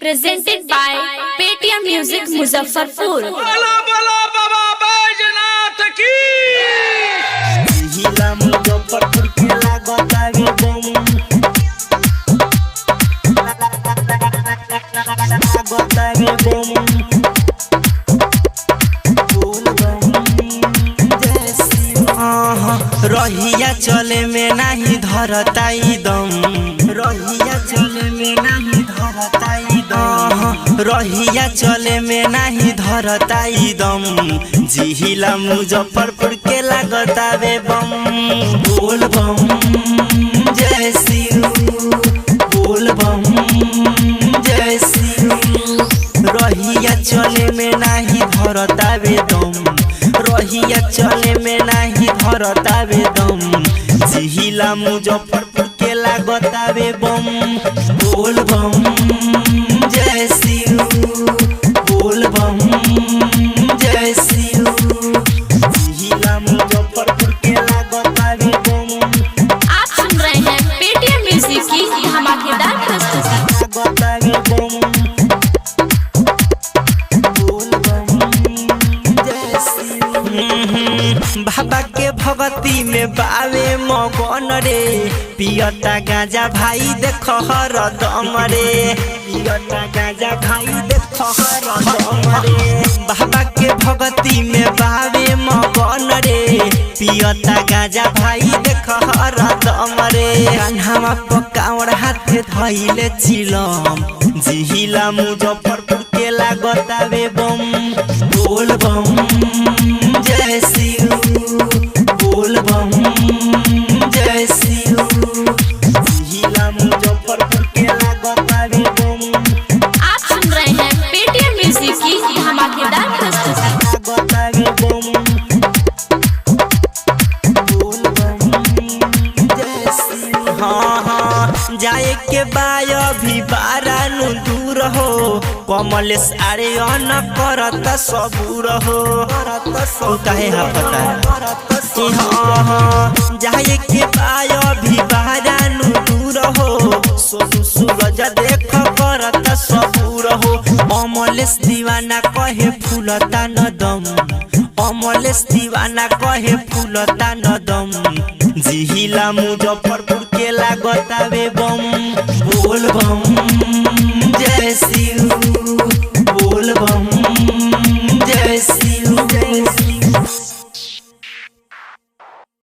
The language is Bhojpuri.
Presented by Paytm Music Muzaffarpur। बोला बोला बाबा बैजनाथ की। जिला मुजफ्फरपुर के लागतावे बम लागतावे बम बोल बम जैसी रहिया चले में नहीं धरताई दम रहिया चले में नहीं धरताई दम रहिया चले में नहीं धरताई दम जिला मुजफ्फरपुर के लागतावे बम बोल बम जय शिव बोल बम जय शिव रहिया चले में नहीं धरतावे दम रहिया चले में नहीं धरतावे दम जिला मुजफ्फरपुर के लागतावे बम बोल बम जय शिव बोल बम जय शिव जिला मुजफ्फरपुर के लागतावे बम आप सुन रहे हैं पेटीएम म्यूजिक की धमाकेदार प्रस्तुति। लागतावे बम बोल बम जय शिव बाबा के भगती में बावे मगन रे पियता गांजा भाई देख हरदम रे पियता गांजा भाई देख हरदम रे बाबा के भगती में बावे मगन रे पियता गांजा भाई देख हरदम रे कान्हा पकावड़ हाथे धइले चिलम जिला मुजफ्फरपुर के लागतावे बम बोल बम जय शिव बोल बम जय शिव जिला मुजफ्फरपुर के लागतावे बम आप सुन रहे हैं पेटीएम म्यूजिक की धमाकेदार प्रस्तुति। लागतावे बम बोल बम जय शिव हाँ जाए के बाय भी बारानु दूर हो कमलेश आरे अन करत सबूर हो काहे हा पता हाँ जाए के बाय भी बारानु दूर हो सोनू सूरज देख करत सबूर हो कमलेश दीवाना कहे फूलता न दम कमलेश दीवाना कहे फूलता न दम जिला मुजफ्फरपुर के लागतावे बम बोल बम जय शिव बोल बम